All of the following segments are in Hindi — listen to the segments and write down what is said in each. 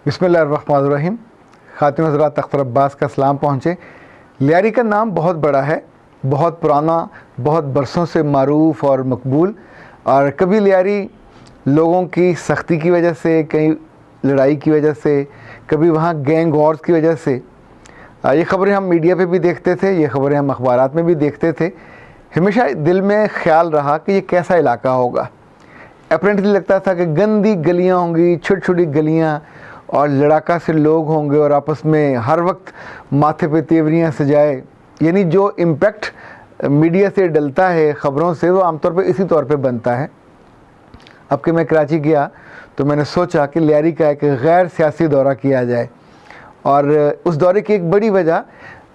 बिस्मिल्लाहिर्रहमानिर्रहीम। खातिन हज़रात, अख्तर अब्बास का सलाम पहुँचे। लियारी का नाम बहुत बड़ा है, बहुत पुराना, बहुत बरसों से मारूफ़ और मकबूल। और कभी लियारी लोगों की सख्ती की वजह से, कहीं लड़ाई की वजह से, कभी वहाँ गैंग वॉर्स की वजह से, ये ख़बरें हम मीडिया पे भी देखते थे, ये ख़बरें हम अखबारात में भी देखते थे। हमेशा दिल में ख्याल रहा कि ये कैसा इलाका होगा। अपेरेंटली लगता था कि गंदी गलियाँ होंगी, छोटी छोटी गलियाँ, और लड़ाका से लोग होंगे और आपस में हर वक्त माथे पे तेवरियाँ सजाए। यानी जो इम्पेक्ट मीडिया से डलता है ख़बरों से, वो आमतौर पे इसी तौर पे बनता है। अब कि मैं कराची गया तो मैंने सोचा कि लियारी का एक गैर सियासी दौरा किया जाए, और उस दौरे की एक बड़ी वजह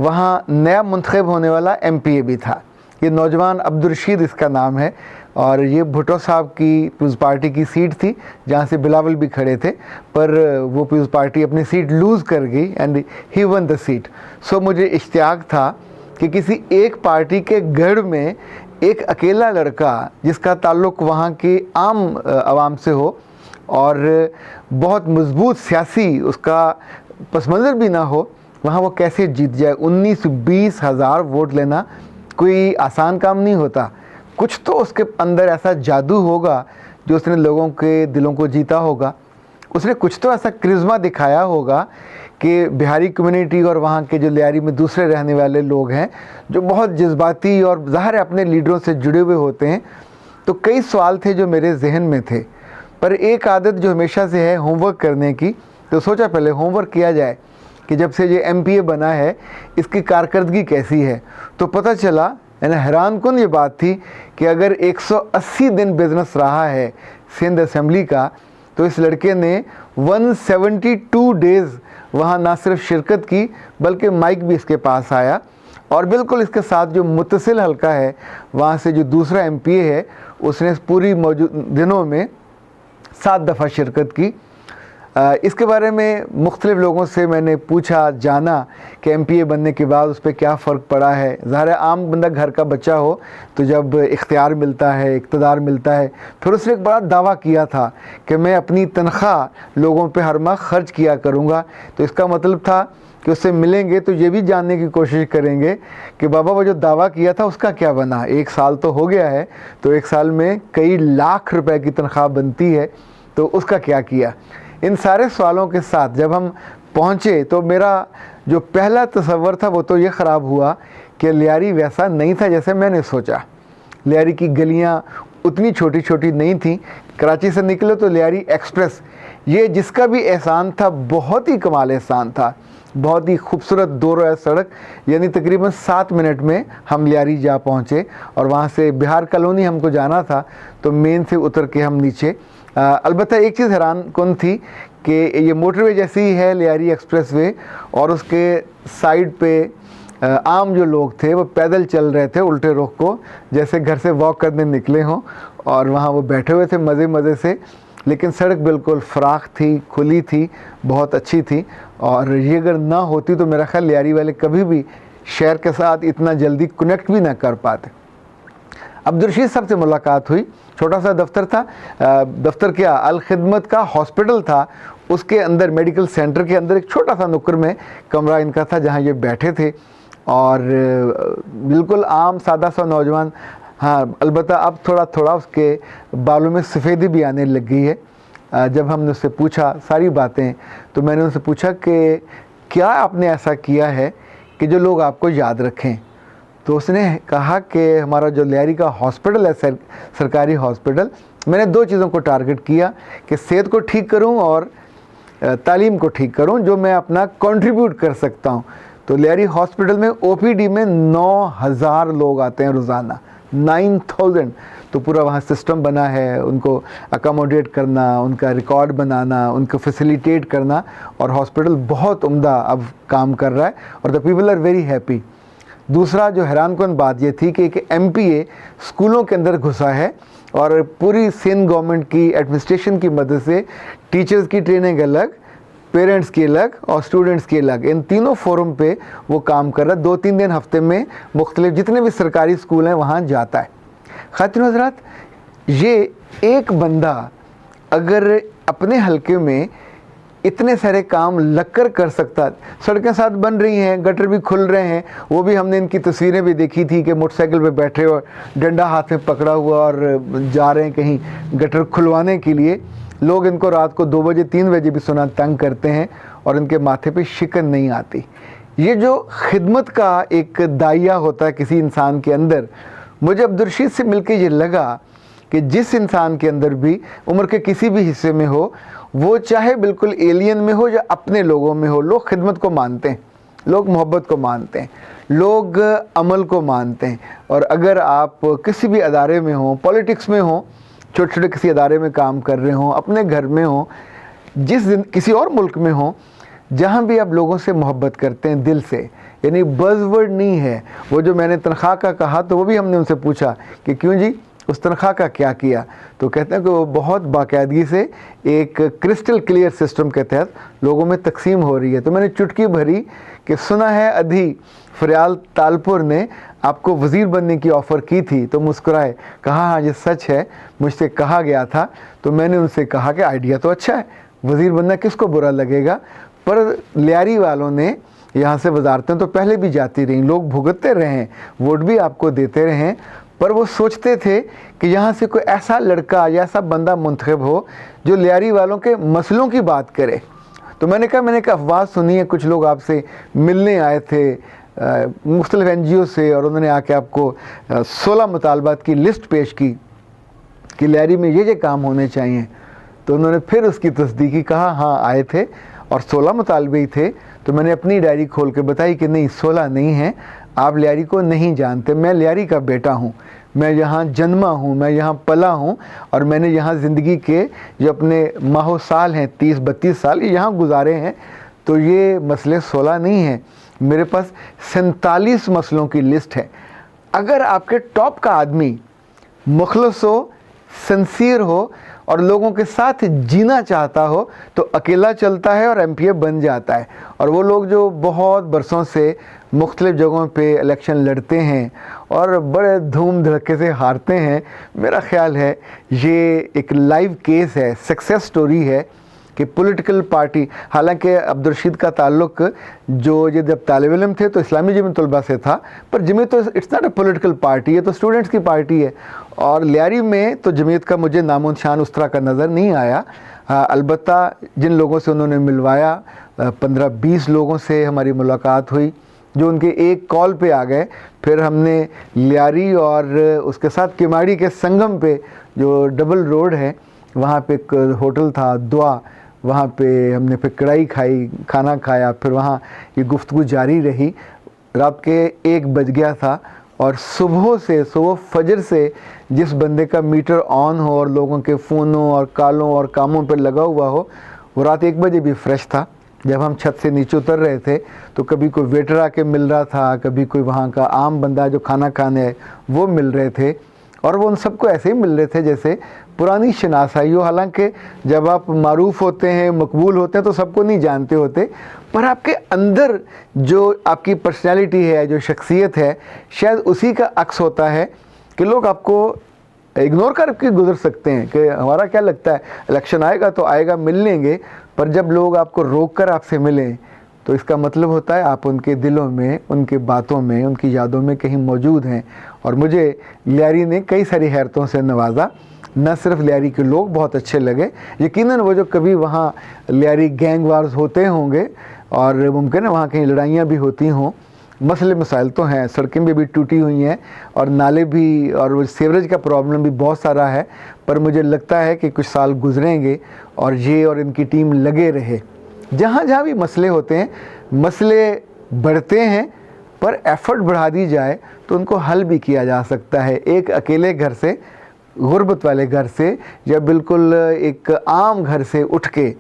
वहाँ नया मुंतखब होने वाला MPA भी था। ये नौजवान अब्दुल रशीद इसका नाम है, और ये भुट्टो साहब की पीपल्स पार्टी की सीट थी जहाँ से बिलावल भी खड़े थे, पर वो पीपल्स पार्टी अपनी सीट लूज़ कर गई and he won the seat. So मुझे इश्तियाक था कि किसी एक पार्टी के गढ़ में एक अकेला लड़का जिसका ताल्लुक़ वहाँ की आम आवाम से हो और बहुत मजबूत सियासी उसका पस मंज़र भी ना हो, वहाँ वो कैसे जीत जाए। 19-20 हज़ार वोट लेना कोई आसान काम नहीं होता। कुछ तो उसके अंदर ऐसा जादू होगा जो उसने लोगों के दिलों को जीता होगा। उसने कुछ तो ऐसा क्रिज्मा दिखाया होगा कि बिहारी कम्युनिटी और वहाँ के जो लियारी में दूसरे रहने वाले लोग हैं, जो बहुत जज्बाती और ज़ाहिर अपने लीडरों से जुड़े हुए होते हैं। तो कई सवाल थे जो मेरे जहन में थे, पर एक आदत जो हमेशा से है होमवर्क करने की, तो सोचा पहले होमवर्क किया जाए कि जब से ये MPA बना है इसकी कारकर्दगी कैसी है। तो पता चला, यानी हैरान कुन ये बात थी कि अगर 180 दिन बिजनेस रहा है सिंध असेंबली का, तो इस लड़के ने 172 डेज़ वहाँ ना सिर्फ शिरकत की बल्कि माइक भी इसके पास आया। और बिल्कुल इसके साथ जो मुतसिल हल्का है वहाँ से जो दूसरा MPA है, उसने पूरी मौजूद दिनों में 7 दफ़ा शिरकत की। इसके बारे में मुख्तलिफ़ लोगों से मैंने पूछा, जाना कि MPA बनने के बाद उस पर क्या फ़र्क पड़ा है। ज़ाहिर है आम बंदा घर का बच्चा हो तो जब इख्तियार मिलता है, इक़्तिदार मिलता है, फिर उसने एक बड़ा दावा किया था कि मैं अपनी तनख्वाह लोगों पे हर माह ख़र्च किया करूँगा। तो इसका मतलब था कि उससे मिलेंगे तो ये भी जानने की कोशिश करेंगे कि बाबा वो जो दावा किया था उसका क्या बना। 1 साल तो हो गया है, तो 1 साल में कई लाख रुपए की तनख्वाह बनती है, तो उसका क्या किया। इन सारे सवालों के साथ जब हम पहुँचे तो मेरा जो पहला तसव्वुर था वो तो ये ख़राब हुआ कि लियारी वैसा नहीं था जैसे मैंने सोचा। लियारी की गलियाँ उतनी छोटी छोटी नहीं थी। कराची से निकले तो लियारी एक्सप्रेस, ये जिसका भी एहसान था, बहुत ही कमाल एहसान था। बहुत ही खूबसूरत 2 रोया सड़क, यानी तकरीबन 7 मिनट में हम लियारी जा पहुँचे। और वहाँ से बिहार कॉलोनी हमको जाना था, तो मेन से उतर के हम नीचे। अलबत्ता एक चीज़ हैरान कुन थी कि ये मोटरवे जैसी ही है लियारी एक्सप्रेसवे, और उसके साइड पे आम जो लोग थे वो पैदल चल रहे थे उल्टे रुख को, जैसे घर से वॉक करने निकले हों, और वहाँ वो बैठे हुए थे मज़े मज़े से। लेकिन सड़क बिल्कुल फ़राख थी, खुली थी, बहुत अच्छी थी। और ये अगर ना होती तो मेरा ख्याल लियारी वाले कभी भी शहर के साथ इतना जल्दी कनेक्ट भी ना कर पाते। अब्दुल रशीद साहब से मुलाकात हुई। छोटा सा दफ्तर था, दफ्तर क्या, अल खिदमत का हॉस्पिटल था, उसके अंदर मेडिकल सेंटर के अंदर एक छोटा सा नुक्कर में कमरा इनका था जहाँ ये बैठे थे। और बिल्कुल आम सादा सा नौजवान। हाँ, अलबत्ता अब थोड़ा थोड़ा उसके बालों में सफ़ेदी भी आने लग गई है। जब हमने उससे पूछा सारी बातें, तो मैंने उनसे पूछा कि क्या आपने ऐसा किया है कि जो लोग आपको याद रखें। तो उसने कहा कि हमारा जो लियारी का हॉस्पिटल है, सरकारी हॉस्पिटल, मैंने 2 चीज़ों को टारगेट किया कि सेहत को ठीक करूं और तालीम को ठीक करूं, जो मैं अपना कंट्रीब्यूट कर सकता हूं। तो लियारी हॉस्पिटल में OPD में 9000 लोग आते हैं रोज़ाना, 9000। तो पूरा वहाँ सिस्टम बना है, उनको अकोमोडेट करना, उनका रिकॉर्ड बनाना, उनको फैसिलिटेट करना, और हॉस्पिटल बहुत उम्दा अब काम कर रहा है, और the people are very happy. दूसरा जो हैरानकुन बात ये थी कि एक MPA स्कूलों के अंदर घुसा है, और पूरी सिंध गवर्नमेंट की एडमिनिस्ट्रेशन की मदद से टीचर्स की ट्रेनिंग अलग, पेरेंट्स की अलग और स्टूडेंट्स की अलग, इन तीनों फोरम पे वो काम कर रहा है। 2-3 दिन हफ्ते में मुख्तलिफ जितने भी सरकारी स्कूल हैं वहाँ जाता है। खातिन हज़रात, ये एक बंदा अगर अपने हलके में इतने सारे काम लगकर कर सकता। सड़कें साथ बन रही हैं, गटर भी खुल रहे हैं, वो भी हमने इनकी तस्वीरें भी देखी थी कि मोटरसाइकिल पे बैठे और डंडा हाथ में पकड़ा हुआ और जा रहे हैं कहीं गटर खुलवाने के लिए। लोग इनको रात को 2 बजे 3 बजे भी सुना तंग करते हैं और इनके माथे पे शिकन नहीं आती। ये जो खिदमत का एक दाइया होता है किसी इंसान के अंदर, मुझे अब्दुल से मिलकर ये लगा कि जिस इंसान के अंदर भी उम्र के किसी भी हिस्से में हो, वो चाहे बिल्कुल एलियन में हो या अपने लोगों में हो, लोग खिदमत को मानते हैं, लोग मोहब्बत को मानते हैं, लोग अमल को मानते हैं। और अगर आप किसी भी अदारे में हो, पॉलिटिक्स में हो, छोटे छोटे किसी अदारे में काम कर रहे हो, अपने घर में हो, किसी और मुल्क में हो, जहाँ भी आप लोगों से मोहब्बत करते हैं दिल से, यानी बज़वर्ड नहीं है। वो जो मैंने तनख्वाह का कहा तो वो भी हमने उनसे पूछा कि क्यों जी, उस तनख्वाह का क्या किया? तो कहते हैं कि वो बहुत बाकायदगी से एक क्रिस्टल क्लियर सिस्टम के तहत लोगों में तकसीम हो रही है। तो मैंने चुटकी भरी कि सुना है अधी फरियाल तालपुर ने आपको वज़ीर बनने की ऑफ़र की थी, तो मुस्कुराए, कहा हाँ ये सच है, मुझसे कहा गया था। तो मैंने उनसे कहा कि आइडिया तो अच्छा है, वज़ीर बनना किसको बुरा लगेगा। पर लियारी वालों ने यहाँ से वजारतें तो पहले भी जाती रहीं, लोग भुगतते रहें, वोट भी आपको देते रहें, पर वो सोचते थे कि यहाँ से कोई ऐसा लड़का या ऐसा बंदा मुंतखब हो जो लियारी वालों के मसलों की बात करे। तो मैंने कहा अफवाह सुनी है, कुछ लोग आपसे मिलने आए थे मुख्तलिफ NGO से, और उन्होंने आके आपको 16 मुतालबात की लिस्ट पेश की कि लियारी में ये काम होने चाहिए। तो उन्होंने फिर उसकी तस्दीकी, कहा हाँ आए थे और 16 मुतालबे ही थे। तो मैंने अपनी डायरी खोल के बताई कि नहीं 16 नहीं हैं, आप लियारी को नहीं जानते, मैं लियारी का बेटा हूँ, मैं यहाँ जन्मा हूँ, मैं यहाँ पला हूँ, और मैंने यहाँ ज़िंदगी के जो अपने माहो साल हैं 30-32 साल यहाँ गुजारे हैं। तो ये मसले 16 नहीं हैं, मेरे पास 47 मसलों की लिस्ट है। अगर आपके टॉप का आदमी मुखलस हो, सिंसियर हो और लोगों के साथ जीना चाहता हो तो अकेला चलता है और MPA बन जाता है। और वो लोग जो बहुत बरसों से मुख्तलिफ जगहों पे इलेक्शन लड़ते हैं और बड़े धूम धड़के से हारते हैं, मेरा ख्याल है ये एक लाइव केस है, सक्सेस स्टोरी है कि पॉलिटिकल पार्टी, हालांकि अब्दुल रशीद का ताल्लुक जो ये जब तालिब इल्म थे तो इस्लामी जमीयत तलबा से था, पर जमीयत तो it's not a political party, ये तो स्टूडेंट्स की पार्टी है। और लियारी में तो जमीयत का मुझे नामो निशान उस तरह का नज़र नहीं आया। अलबत्ता जिन लोगों से उन्होंने मिलवाया, 15-20 लोगों से हमारी मुलाकात हुई जो उनके एक कॉल पे आ गए। फिर हमने लियारी और उसके साथ किमाड़ी के संगम पे जो डबल रोड है, वहाँ पे एक होटल था दुआ, वहाँ पे हमने फिर कढ़ाई खाई, खाना खाया, फिर वहाँ ये गुफ्तगू जारी रही। रात के 1 बज गया था और सुबह फजर से जिस बंदे का मीटर ऑन हो और लोगों के फ़ोनों और कॉलों और कामों पर लगा हुआ हो, वो रात 1 बजे भी फ्रेश था। जब हम छत से नीचे उतर रहे थे तो कभी कोई वेटर आके मिल रहा था, कभी कोई वहाँ का आम बंदा जो खाना खाने है वो मिल रहे थे, और वो उन सबको ऐसे ही मिल रहे थे जैसे पुरानी शनासाई हो। हालांकि जब आप मारूफ होते हैं, मकबूल होते हैं तो सबको नहीं जानते होते, पर आपके अंदर जो आपकी पर्सनैलिटी है, जो शख्सियत है, शायद उसी का अक्स होता है कि लोग आपको इग्नोर करके गुजर सकते हैं कि हमारा क्या लगता है इलेक्शन आएगा तो आएगा, मिल लेंगे। पर जब लोग आपको रोक कर आपसे मिलें तो इसका मतलब होता है आप उनके दिलों में, उनके बातों में, उनकी यादों में कहीं मौजूद हैं। और मुझे लियारी ने कई सारी हैरतों से नवाजा। न सिर्फ लियारी के लोग बहुत अच्छे लगे, यकीनन वो जो कभी वहाँ लियारी गैंग वार्स होते होंगे और मुमकिन है वहाँ कहीं लड़ाइयाँ भी होती हों, मसले मसाइल तो हैं, सड़कें भी अभी टूटी हुई हैं और नाले भी, और वो सीवरेज का प्रॉब्लम भी बहुत सारा है। पर मुझे लगता है कि कुछ साल गुजरेंगे और ये और इनकी टीम लगे रहे। जहाँ जहाँ भी मसले होते हैं, मसले बढ़ते हैं, पर एफ़र्ट बढ़ा दी जाए तो उनको हल भी किया जा सकता है। एक अकेले घर से, गुर्बत वाले घर से, या बिल्कुल एक आम घर से उठ के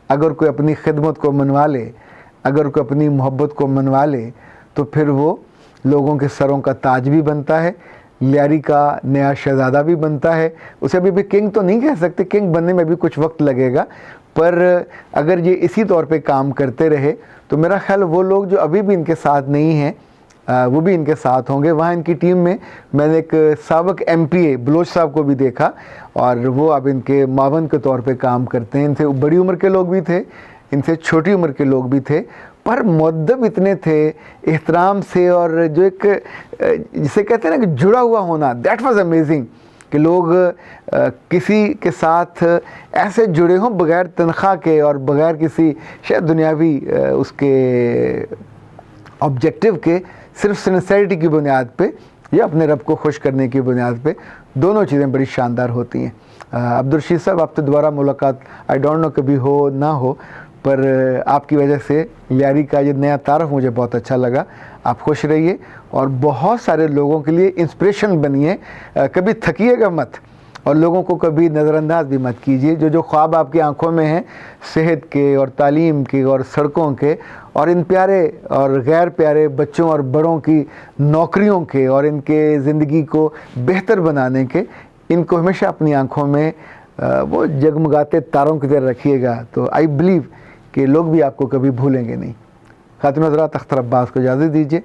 अगर कोई अपनी खिदमत को मनवा ले, अगर कोई अपनी मोहब्बत को मनवा ले, तो फिर वो लोगों के सरों का ताज भी बनता है, लियारी का नया शहज़ादा भी बनता है। उसे अभी भी किंग तो नहीं कह सकते, किंग बनने में भी कुछ वक्त लगेगा, पर अगर ये इसी तौर पे काम करते रहे तो मेरा ख्याल वो लोग जो अभी भी इनके साथ नहीं हैं वो भी इनके साथ होंगे। वहाँ इनकी टीम में मैंने एक साबिक MPA बलोच साहब को भी देखा और वो अब इनके मावन के तौर पे काम करते हैं। इनसे बड़ी उम्र के लोग भी थे, इनसे छोटी उम्र के लोग भी थे, पर मुअद्दब इतने थे एहतराम से, और जो एक जिसे कहते हैं ना कि जुड़ा हुआ होना, दैट वाज अमेजिंग कि लोग किसी के साथ ऐसे जुड़े हों बग़ैर तनख्वाह के और बग़ैर किसी शायद दुनियावी उसके ऑब्जेक्टिव के, सिर्फ सिंसेरिटी की बुनियाद पे या अपने रब को खुश करने की बुनियाद पे। दोनों चीज़ें बड़ी शानदार होती हैं। अब्दुल रशीद साहब, आपसे दोबारा मुलाकात आई डोंट नो कभी हो ना हो, पर आपकी वजह से लियारी का ये नया तारफ़ मुझे बहुत अच्छा लगा। आप खुश रहिए और बहुत सारे लोगों के लिए इंस्पिरेशन बनिए, कभी थकिएगा मत और लोगों को कभी नज़रअंदाज भी मत कीजिए। जो ख्वाब आपकी आंखों में हैं, सेहत के और तालीम के और सड़कों के और इन प्यारे और गैर प्यारे बच्चों और बड़ों की नौकरियों के और इनके ज़िंदगी को बेहतर बनाने के, इनको हमेशा अपनी आंखों में वो जगमगाते तारों की तरह रखिएगा। तो आई बिलीव कि लोग भी आपको कभी भूलेंगे नहीं। खातिन हज़रात, अख्तर अब्बास को इजाज़त दीजिए।